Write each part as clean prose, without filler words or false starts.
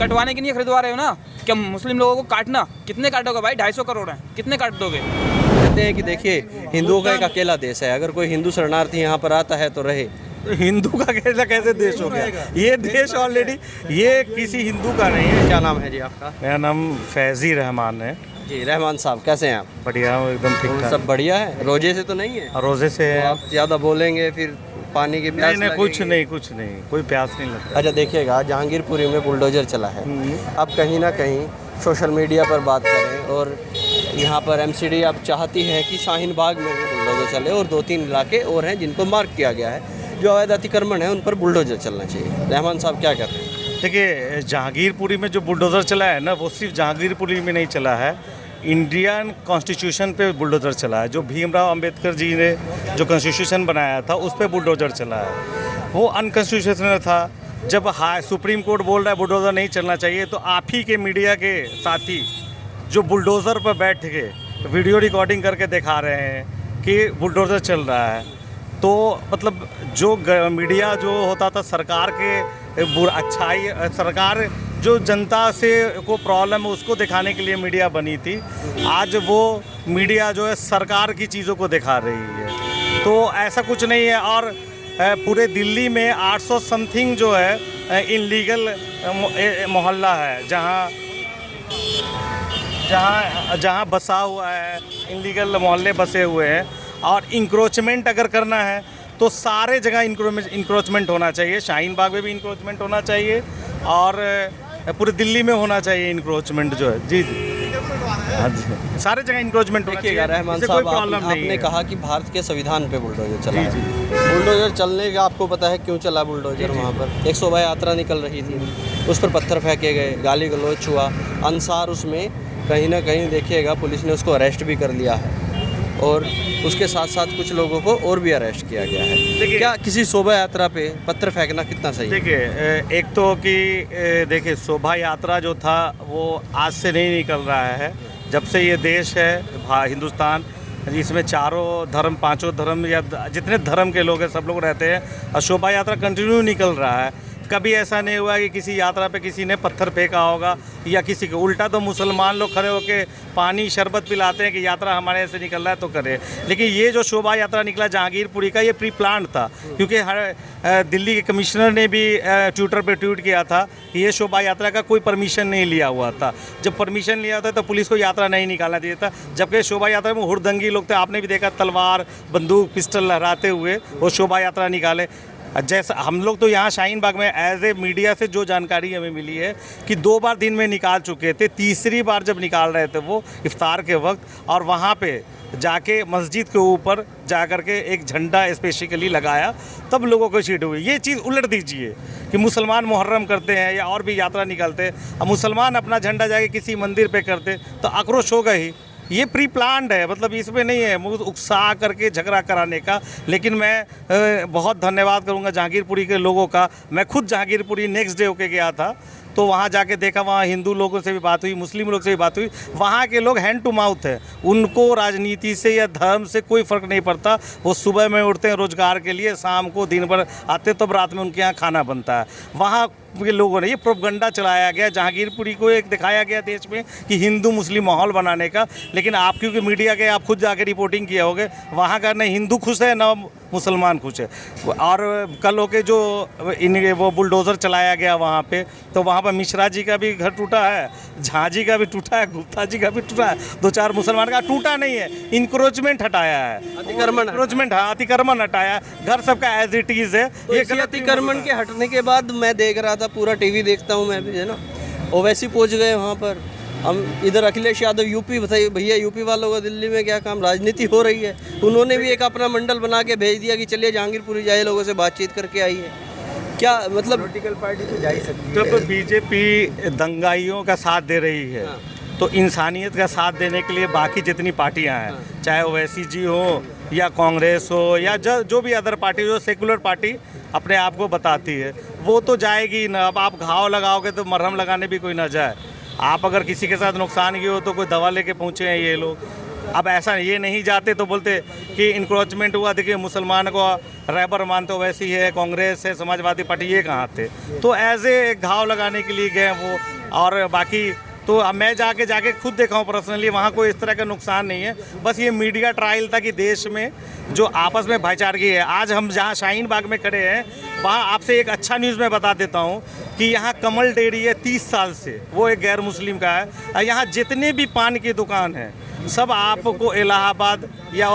कटवाने के लिए खरीदवा रहे हो ना, क्या मुस्लिम लोगों को काटना? कितने काटोगे भाई? 250 करोड़ हैं, कितने काट दोगे? कहते हैं कि देखिए हिंदुओं का एक अकेला देश है, अगर कोई हिंदू शरणार्थी यहाँ पर आता है तो रहे। तो हिंदू का कैसे देश हो गया? ये देश ऑलरेडी ये किसी हिंदू का नहीं है। क्या नाम है जी आपका? मेरा नाम फैजी रहमान है। जी रहमान साहब, कैसे हैं आप? बढ़िया हूँ, एकदम ठीक ठाक। सब बढ़िया है? रोजे से तो नहीं है? रोजे से है। आप ज़्यादा बोलेंगे फिर पानी की प्यास नहीं, लगेगी। कुछ नहीं, कोई प्यास नहीं लगता। अच्छा देखिएगा, जहांगीरपुरी में बुलडोजर चला है। अब कहीं ना कहीं सोशल मीडिया पर बात करें और यहाँ पर एमसीडी अब चाहती है कि शाहीन बाग में भी बुलडोजर चले, और 2-3 इलाके और हैं जिनको मार्क किया गया है, जो अवैध अतिक्रमण है उन पर बुलडोजर चलना चाहिए। रहमान साहब क्या कहते हैं? देखिए, जहांगीरपुरी में जो बुलडोज़र चला है ना, वो सिर्फ जहांगीरपुरी में नहीं चला है, इंडियन कॉन्स्टिट्यूशन पे बुलडोज़र चला है। जो भीमराव अंबेडकर जी ने जो कॉन्स्टिट्यूशन बनाया था उस पे बुलडोज़र चला है। वो अनकॉन्स्टिट्यूशनल था। जब सुप्रीम कोर्ट बोल रहा है बुलडोज़र नहीं चलना चाहिए, तो आप ही के मीडिया के साथी जो बुलडोज़र पर बैठ के वीडियो रिकॉर्डिंग करके दिखा रहे हैं कि बुलडोज़र चल रहा है, तो मतलब जो मीडिया जो होता था सरकार के अच्छाई, सरकार जो जनता से को प्रॉब्लम है उसको दिखाने के लिए मीडिया बनी थी, आज वो मीडिया जो है सरकार की चीज़ों को दिखा रही है। तो ऐसा कुछ नहीं है। और पूरे दिल्ली में 800 समथिंग जो है इनलीगल मोहल्ला है, जहाँ बसा हुआ है, इनलीगल मोहल्ले बसे हुए हैं। और इंक्रोचमेंट अगर करना है तो सारे जगह इंक्रोचमेंट होना चाहिए। शाहीन बाग में भी इंक्रोचमेंट होना चाहिए और पूरी दिल्ली में होना चाहिए इंक्रोचमेंट जो है। जी हाँ जी, सारे जगह इंक्रोचमेंट होना चाहिए। रहमान साहब, आपने कहा कि भारत के संविधान पे बुलडोजर चला है। बुलडोजर चलने का आपको पता है क्यों चला बुलडोजर? वहाँ पर एक शोभा यात्रा निकल रही थी, उस पर पत्थर फेंके गए, गाली गलौच हुआ, अंसार उसमें कहीं ना कहीं देखिएगा पुलिस ने उसको अरेस्ट भी कर लिया है, और उसके साथ साथ कुछ लोगों को और भी अरेस्ट किया गया है। क्या किसी शोभा यात्रा पे पत्थर फेंकना कितना सही है? देखिए, एक तो कि देखिए शोभा यात्रा जो था वो आज से नहीं निकल रहा है। जब से ये देश है हिंदुस्तान, इसमें चारों धर्म, पांचों धर्म या जितने धर्म के लोग हैं सब लोग रहते हैं, और शोभा यात्रा कंटिन्यू निकल रहा है। कभी ऐसा नहीं हुआ कि किसी यात्रा पे किसी ने पत्थर फेंका होगा या किसी को। उल्टा तो मुसलमान लोग खड़े होकर पानी शरबत पिलाते हैं कि यात्रा हमारे ऐसे निकल रहा है तो करे। लेकिन ये जो शोभा यात्रा निकला जहांगीरपुरी का, ये प्री प्लान था, क्योंकि दिल्ली के कमिश्नर ने भी ट्विटर पे ट्वीट किया था कि ये शोभा यात्रा का कोई परमिशन नहीं लिया हुआ था। जब परमिशन लिया होता तो पुलिस को यात्रा नहीं निकालना चाहिए था। जबकि शोभा यात्रा में हुड़दंगी लोग थे, आपने भी देखा तलवार, बंदूक, पिस्टल लहराते हुए वो शोभा यात्रा निकाले। जैसा हम लोग तो यहाँ शाहीन बाग में एज ए मीडिया से जो जानकारी हमें मिली है कि 2 बार दिन में निकाल चुके थे, तीसरी बार जब निकाल रहे थे वो इफ्तार के वक्त, और वहाँ पे जाके मस्जिद के ऊपर जा कर के एक झंडा स्पेसिफिकली लगाया, तब लोगों को सीट हुई। ये चीज़ उलट दीजिए कि मुसलमान मुहर्रम करते हैं या और भी यात्रा निकालते हैं, अब मुसलमान अपना झंडा जाके किसी मंदिर पे करते तो आक्रोश होगा ही। ये प्री प्लान्ड है, मतलब इसमें नहीं है मुझे उकसा करके झगड़ा कराने का। लेकिन मैं बहुत धन्यवाद करूंगा जहांगीरपुरी के लोगों का। मैं खुद जहांगीरपुरी नेक्स्ट डे होके गया था, तो वहाँ जाके देखा, वहाँ हिंदू लोगों से भी बात हुई, मुस्लिम लोग से भी बात हुई। वहाँ के लोग हैंड टू माउथ है, उनको राजनीति से या धर्म से कोई फ़र्क नहीं पड़ता। वो सुबह में उठते हैं रोज़गार के लिए, शाम को दिन भर आते, तब रात में उनके यहाँ खाना बनता है। वहाँ के लोगों ने ये प्रोपगंडा चलाया गया, जहांगीरपुरी को एक दिखाया गया देश में कि हिंदू मुस्लिम माहौल बनाने का। लेकिन आप क्योंकि मीडिया के आप खुद जाके रिपोर्टिंग किया होगे, वहाँ का न हिंदू खुश है न मुसलमान खुश है। और कल होके जो वो बुलडोज़र चलाया गया वहाँ पे, तो वहाँ पर मिश्रा जी का भी घर टूटा है, झा जी का भी टूटा है, गुप्ता जी का भी टूटा है, 2-4 मुसलमान का टूटा नहीं है। इंक्रोचमेंट हटाया है, अतिक्रमण हटाया, घर सबका एज इट इज़ है। ये अतिक्रमण के हटने के बाद मैं देख रहा था, पूरा टीवी देखता हूँ मैं भी, है ना, ओवैसी पहुँच गए वहाँ पर। हम इधर अखिलेश यादव यूपी, बताइए भैया यूपी वालों का दिल्ली में क्या काम? राजनीति हो रही है। उन्होंने भी एक अपना मंडल बना के भेज दिया कि चलिए जहांगीरपुरी जाइए, लोगों से बातचीत करके आई है। क्या मतलब पॉलिटिकल पार्टी तो जा ही सकती है। जब बीजेपी दंगाइयों का साथ दे रही है, तो इंसानियत का साथ देने के लिए बाकी जितनी पार्टियां हैं, चाहे ओवैसी जी हो या कांग्रेस हो या जो भी अदर पार्टी, जो सेकुलर पार्टी अपने आप को बताती है, वो तो जाएगी ना। अब आप घाव लगाओगे तो मरहम लगाने भी कोई ना जाए। आप अगर किसी के साथ नुकसान की हो तो कोई दवा लेके पहुँचे हैं ये लोग। अब ऐसा ये नहीं जाते तो बोलते कि इंक्रोचमेंट हुआ, देखिए मुसलमान को रैबर मानते हो, वैसी है कांग्रेस है, समाजवादी पार्टी, ये कहाँ थे। तो एज ए घाव लगाने के लिए गए वो। और बाकी तो अब मैं जाके खुद देखा हूँ पर्सनली, वहाँ कोई इस तरह का नुकसान नहीं है। बस ये मीडिया ट्रायल था कि देश में जो आपस में भाईचारगी है। आज हम जहाँ शाहीन बाग में खड़े हैं, वहाँ आपसे एक अच्छा न्यूज़ मैं बता देता हूँ कि यहाँ कमल डेयरी है 30 साल से, वो एक गैर मुस्लिम का है। यहाँ जितने भी पान की दुकान हैं सब आपको इलाहाबाद या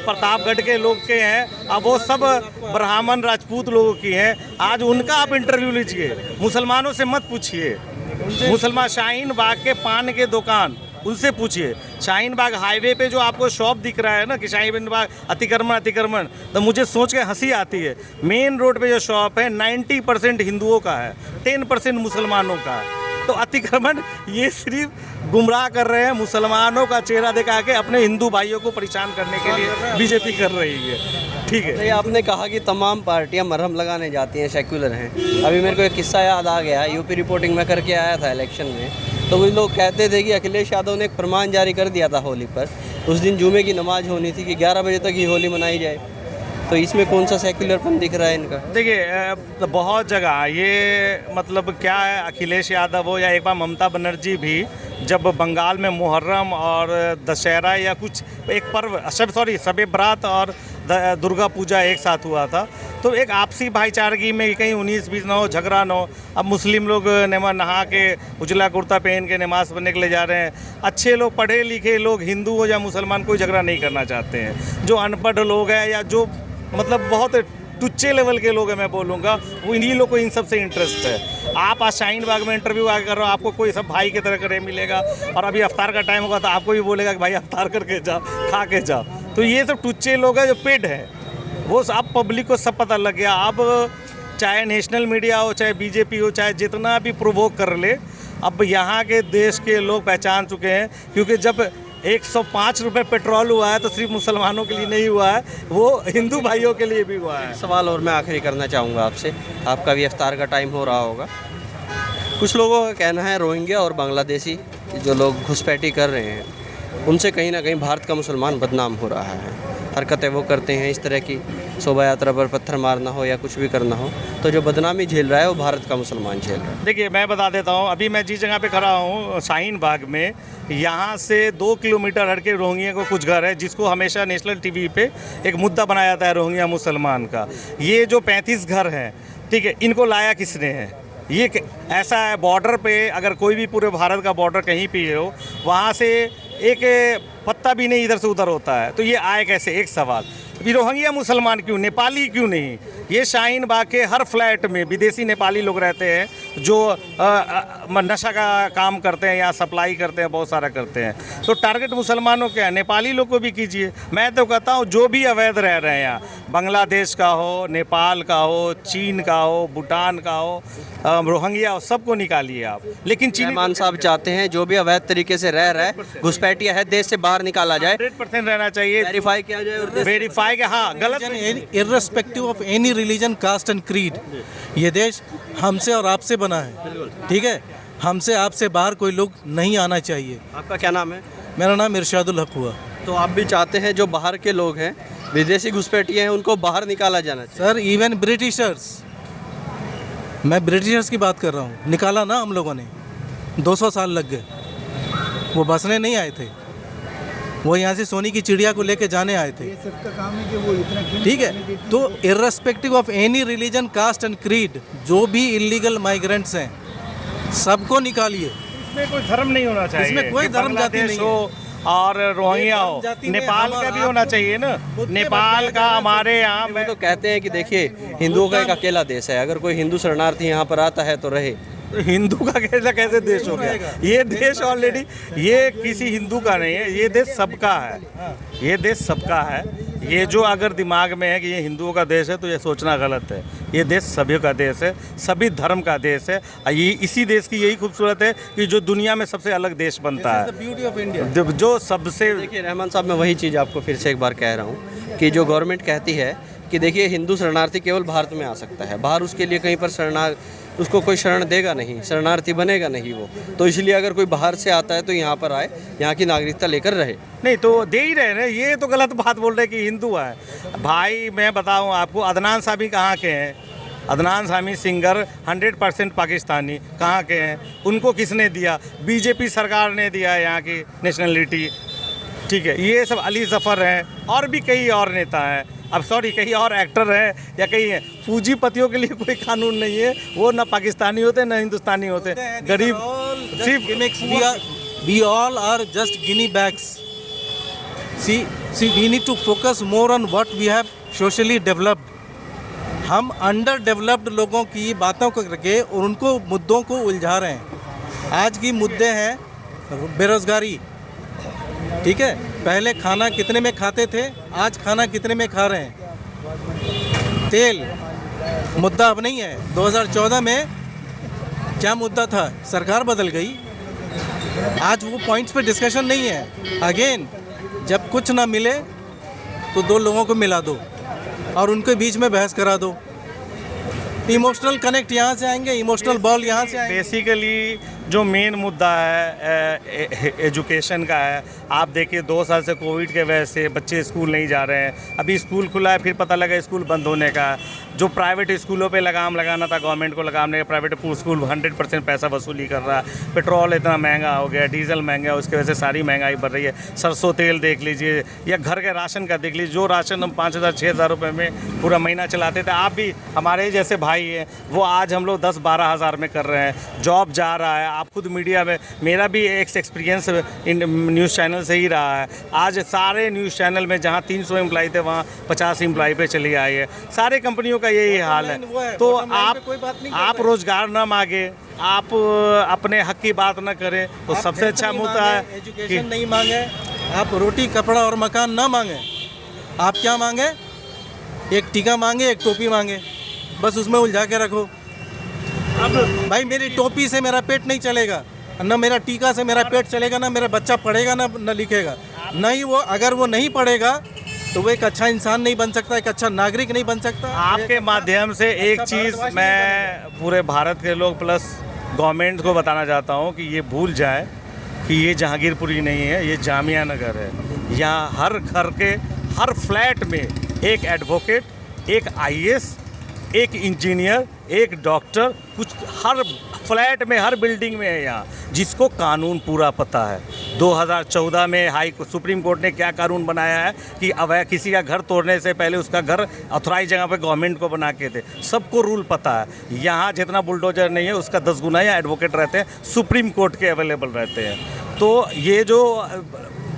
प्रतापगढ़ के लोग के हैं, अब वो सब ब्राह्मण राजपूत लोगों की हैं। आज उनका आप इंटरव्यू लीजिए, मुसलमानों से मत पूछिए। मुसलमान शाहीन बाग के पान के दुकान उनसे पूछिए। शाहीन बाग हाईवे पे जो आपको शॉप दिख रहा है ना कि शाहीन बाग अतिक्रमण, तो मुझे सोच के हंसी आती है। मेन रोड पे जो शॉप है 90% हिंदुओं का है, 10% मुसलमानों का है। तो अतिक्रमण ये सिर्फ गुमराह कर रहे हैं, मुसलमानों का चेहरा दिखा के अपने हिंदू भाइयों को परेशान करने के लिए बीजेपी कर रही है। ठीक है। ये आपने कहा कि तमाम पार्टियां मरहम लगाने जाती हैं, सेक्युलर हैं। अभी मेरे को एक किस्सा याद आ गया, यूपी रिपोर्टिंग में करके आया था इलेक्शन में, तो वो लोग कहते थे कि अखिलेश यादव ने एक फरमान जारी कर दिया था होली पर। उस दिन जुमे की नमाज होनी थी कि 11 बजे तक ही होली मनाई जाए। तो इसमें कौन सा सेक्युलरपन दिख रहा है इनका? देखिए बहुत जगह ये मतलब क्या है, अखिलेश यादव हो या एक बार ममता बनर्जी भी जब बंगाल में मुहर्रम और दशहरा या कुछ एक पर्व शब बरात और दुर्गा पूजा एक साथ हुआ था, तो एक आपसी भाईचारगी में कहीं 19-20 ना हो, झगड़ा ना हो। अब मुस्लिम लोग नहा के उजला कुर्ता पहन के नमाज पढ़ने के लिए जा रहे हैं। अच्छे लोग, पढ़े लिखे लोग, हिंदू हो या मुसलमान, कोई झगड़ा नहीं करना चाहते हैं। जो अनपढ़ लोग हैं या जो मतलब बहुत टुच्चे लेवल के लोग हैं, मैं बोलूँगा, वो इन्हीं लोग को इन सब से इंटरेस्ट है। आप आज शाहीन बाग में इंटरव्यू आगे कर रहे हो, आपको कोई सब भाई की तरह करे मिलेगा, और अभी अफ्तार का टाइम होगा तो आपको भी बोलेगा कि भाई अफ्तार करके जाओ, खा के जाओ। तो ये सब टुच्चे लोग हैं जो पेड है, वो अब पब्लिक को सब पता लग गया। अब चाहे नेशनल मीडिया हो, चाहे बीजेपी हो, चाहे जितना भी प्रोवोक कर ले, अब यहाँ के देश के लोग पहचान चुके हैं। क्योंकि जब 105 रुपये पेट्रोल हुआ है तो सिर्फ मुसलमानों के लिए नहीं हुआ है, वो हिंदू भाइयों के लिए भी हुआ है। सवाल और मैं आखिरी करना चाहूँगा आपसे, आपका भी इफ्तार का टाइम हो रहा होगा। कुछ लोगों का कहना है रोहिंग्या और बांग्लादेशी जो लोग घुसपैठी कर रहे हैं, उनसे कहीं ना कहीं भारत का मुसलमान बदनाम हो रहा है। हरकतें वो करते हैं इस तरह की, शोभा यात्रा पर पत्थर मारना हो या कुछ भी करना हो, तो जो बदनामी झेल रहा है वो भारत का मुसलमान झेल रहा है। देखिए मैं बता देता हूँ, अभी मैं जिस जगह पे खड़ा हूँ शाहीन बाग में, यहाँ से 2 किलोमीटर हट के रोहिंग्या को कुछ घर है, जिसको हमेशा नेशनल टीवी पे एक मुद्दा बनाया जाता है रोहिंग्या मुसलमान का। ये जो 35 घर हैं, ठीक है, इनको लाया किसने है? ये ऐसा है, बॉर्डर पे अगर कोई भी पूरे भारत का बॉर्डर कहीं पे हो, वहाँ से एक पत्ता भी नहीं इधर से उधर होता है, तो ये आए कैसे? एक सवाल। रोहिंग्या मुसलमान क्यों, नेपाली क्यों नहीं? ये शाहीन बाग के हर फ्लैट में विदेशी नेपाली लोग रहते हैं जो नशा का काम करते हैं या सप्लाई करते हैं, बहुत सारा करते हैं। तो टारगेट मुसलमानों के हैं, नेपाली लोग को भी कीजिए। मैं तो कहता हूँ जो भी अवैध रह रहे हैं यहाँ, बांग्लादेश का हो, नेपाल का हो, चीन का हो, भूटान का हो, रोहिंग्या हो, सबको निकालिए आप। लेकिन रहमान साहब चाहते हैं जो भी अवैध तरीके से रह रहा है, घुसपैठिया है, देश से बाहर निकाला जाए, 100% रहना चाहिए, वेरीफाई किया जाए और वेरीफाई के। हाँ, गलत irrespective of any religion, caste and creed, ये देश हमसे और आपसे बना है, ठीक है? हमसे आपसे बाहर कोई लोग नहीं आना चाहिए। आपका क्या नाम है? मेरा नाम इरशादुल हक हुआ। तो आप भी चाहते हैं जो बाहर के लोग हैं, विदेशी घुसपैठिए हैं, उनको बाहर निकाला जाना चाहिए? सर इवन ब्रिटिशर्स, मैं ब्रिटिशर्स की बात कर रहा हूँ, निकाला ना हम लोगों ने, 200 साल लग गए, वो बसने नहीं आए थे, वो यहाँ से सोने की चिड़िया को लेके जाने आए थे। ठीक है, तो irrespective of any religion, caste and creed, जो भी इलीगल माइग्रेंट्स हैं सबको निकालिए। इसमें कोई धर्म नहीं होना चाहिए, इसमें कोई धर्म जाति नहीं हो और रोहिंग्या हो, नेपाल का भी होना चाहिए ना। नेपाल का हमारे यहाँ वो तो कहते हैं कि देखिए हिंदुओं का एक अकेला देश है, अगर कोई हिंदू शरणार्थी यहाँ पर आता है तो रहे। हिंदू का कैसे देश हो गया? ये देश ऑलरेडी, ये किसी हिंदू का नहीं है, ये देश सबका है, ये देश सबका है। ये जो अगर दिमाग में है कि ये हिंदुओं का देश है तो ये सोचना गलत है। ये देश सभी का देश है, सभी धर्म का देश है। ये इसी देश की यही खूबसूरत है कि जो दुनिया में सबसे अलग देश बनता है, ब्यूटी ऑफ इंडिया। जो सबसे। देखिए रहमान साहब, मैं वही चीज़ आपको फिर से एक बार कह रहा हूँ कि जो गवर्नमेंट कहती है कि देखिए हिंदू शरणार्थी केवल भारत में आ सकता है, बाहर उसके लिए कहीं पर उसको कोई शरण देगा नहीं, शरणार्थी बनेगा नहीं वो। तो इसलिए अगर कोई बाहर से आता है तो यहाँ पर आए, यहाँ की नागरिकता लेकर रहे। नहीं तो दे ही रहे ना, ये तो गलत बात बोल रहे कि हिंदू है। भाई मैं बताऊं आपको, अदनान सामी कहाँ के हैं? अदनान सामी सिंगर 100% पाकिस्तानी, कहाँ के हैं? उनको किसने दिया? बीजेपी सरकार ने दिया है यहाँ की नेशनलिटी। ठीक है, ये सब अली जफ़र हैं और भी कई और नेता हैं, अब सॉरी कई और एक्टर हैं या कई हैं। पूंजीपतियों के लिए कोई कानून नहीं है, वो ना पाकिस्तानी होते ना हिंदुस्तानी होते, गरीब सिर्फ we all are just guinea bags. See, we need to focus more on what we have socially developed. हम अंडर डेवलप्ड लोगों की बातों को करके और उनको मुद्दों को उलझा रहे हैं। आज की मुद्दे हैं बेरोज़गारी, ठीक है, पहले खाना कितने में खाते थे, आज खाना कितने में खा रहे हैं। तेल मुद्दा अब नहीं है, 2014 में क्या मुद्दा था, सरकार बदल गई, आज वो पॉइंट्स पे डिस्कशन नहीं है। अगेन जब कुछ ना मिले तो दो लोगों को मिला दो और उनके बीच में बहस करा दो। इमोशनल कनेक्ट यहाँ से आएंगे, इमोशनल बॉल यहाँ से आएंगे। बेसिकली जो मेन मुद्दा है एजुकेशन का है। आप देखिए 2 साल से कोविड के वजह से बच्चे स्कूल नहीं जा रहे हैं। अभी स्कूल खुला है, फिर पता लगा स्कूल बंद होने का। जो प्राइवेट स्कूलों पे लगाम लगाना था गवर्नमेंट को लगाम नहीं, प्राइवेट स्कूल 100% पैसा वसूली कर रहा है। पेट्रोल इतना महंगा हो गया, डीजल महंगा, उसकी वजह से सारी महंगाई बढ़ रही है। सरसों तेल देख लीजिए या घर के राशन का देख लीजिए, जो राशन हम 5,000-6,000 रुपये में पूरा महीना चलाते थे, आप भी हमारे जैसे भाई हैं, वो आज हम लोग 10-12 हज़ार में कर रहे हैं। जॉब जा रहा है, आप खुद मीडिया में, मेरा भी एक एक्सपीरियंस न्यूज़ चैनल से ही रहा है। आज सारे न्यूज़ चैनल में जहाँ 300 एम्प्लॉय थे वहाँ 50 एम्प्लॉय पे चली आई है। सारे कंपनियों का यही हाल है। तो आप रोजगार ना मांगे, आप अपने हक की बात ना करें, तो सबसे अच्छा मुद्दा है एजुकेशन नहीं मांगे, आप रोटी कपड़ा और मकान ना मांगे, आप क्या मांगे, एक टीका मांगे, एक टोपी मांगे, बस उसमें उलझा के रखो। अब भाई मेरी टोपी से मेरा पेट नहीं चलेगा, ना मेरा टीका से मेरा पेट चलेगा, ना मेरा बच्चा पढ़ेगा ना लिखेगा। नहीं, वो अगर वो नहीं पढ़ेगा तो वो एक अच्छा इंसान नहीं बन सकता, एक अच्छा नागरिक नहीं बन सकता। आपके माध्यम से एक चीज़ मैं पूरे भारत के लोग प्लस गवर्नमेंट को बताना चाहता हूँ कि ये भूल जाए कि ये जहांगीरपुरी नहीं है, ये जामिया नगर है। यहाँ हर घर के हर फ्लैट में एक एडवोकेट, एक IAS, एक इंजीनियर, एक डॉक्टर, कुछ हर फ्लैट में, हर बिल्डिंग में है यहाँ, जिसको कानून पूरा पता है। 2014 में सुप्रीम कोर्ट ने क्या कानून बनाया है कि अवैध किसी का घर तोड़ने से पहले उसका घर ऑथराइज जगह पे गवर्नमेंट को बना के दे, सबको रूल पता है। यहाँ जितना बुलडोजर नहीं है उसका 10 गुना यहाँ एडवोकेट रहते हैं, सुप्रीम कोर्ट के अवेलेबल रहते हैं। तो ये जो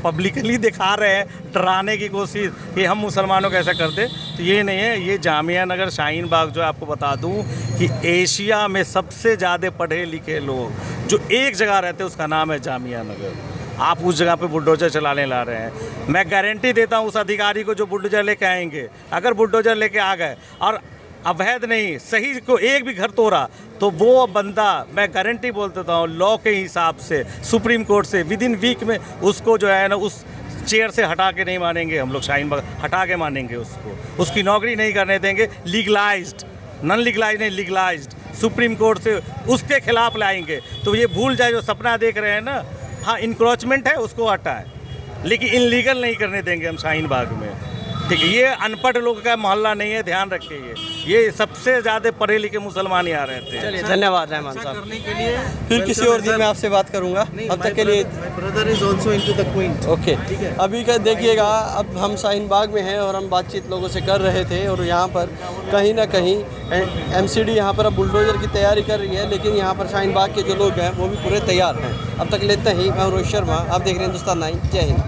पब्लिकली दिखा रहे हैं डराने की कोशिश कि हम मुसलमानों को ऐसा करते, तो ये नहीं है। ये जामिया नगर शाहीन बाग जो आपको बता दूं कि एशिया में सबसे ज़्यादा पढ़े लिखे लोग जो एक जगह रहते हैं उसका नाम है जामिया नगर। आप उस जगह पे बुलडोजर चलाने ला रहे हैं। मैं गारंटी देता हूँ उस अधिकारी को जो बुलडोजर लेके आएंगे, अगर बुलडोजर लेके आ गए और अवैध नहीं सही को एक भी घर तोड़ा, तो वो बंदा, मैं गारंटी बोल देता हूँ, लॉ के हिसाब से सुप्रीम कोर्ट से विदिन वीक में उसको जो है ना उस चेयर से हटा के नहीं मानेंगे हम लोग, शाहीन बाग हटा के मानेंगे उसको, उसकी नौकरी नहीं करने देंगे। लीगलाइज्ड, नॉन लीगलाइज नहीं, लीगलाइज्ड सुप्रीम कोर्ट से उसके खिलाफ लाएंगे। तो ये भूल जाए, जो सपना देख रहे हैं ना, हाँ इंक्रोचमेंट है उसको हटाएं, लेकिन इनलीगल नहीं करने देंगे हम शाहीन बाग में। ठीक है, ये अनपढ़ लोग का मोहल्ला नहीं है, ध्यान रखिए। ये सबसे ज़्यादा पढ़े लिखे मुसलमान यहाँ रहते हैं। चलिए, धन्यवाद रहमान साहब। करने के लिए फिर किसी और दिन मैं आपसे बात करूंगा। अब तक के लिए brother is also into the point. Okay, अभी का देखिएगा, अब हम शाहीन बाग में हैं और हम बातचीत लोगों से कर रहे थे, और यहाँ पर कहीं ना कहीं MCD यहाँ पर अब बुलडोजर की तैयारी कर रही है, लेकिन यहाँ पर शाहीन बाग के जो लोग हैं वो भी पूरे तैयार हैं। अब तक लेते ही मैं रोहित शर्मा, आप देख रहे हैं हिंदुस्तान 9। जय हिंद।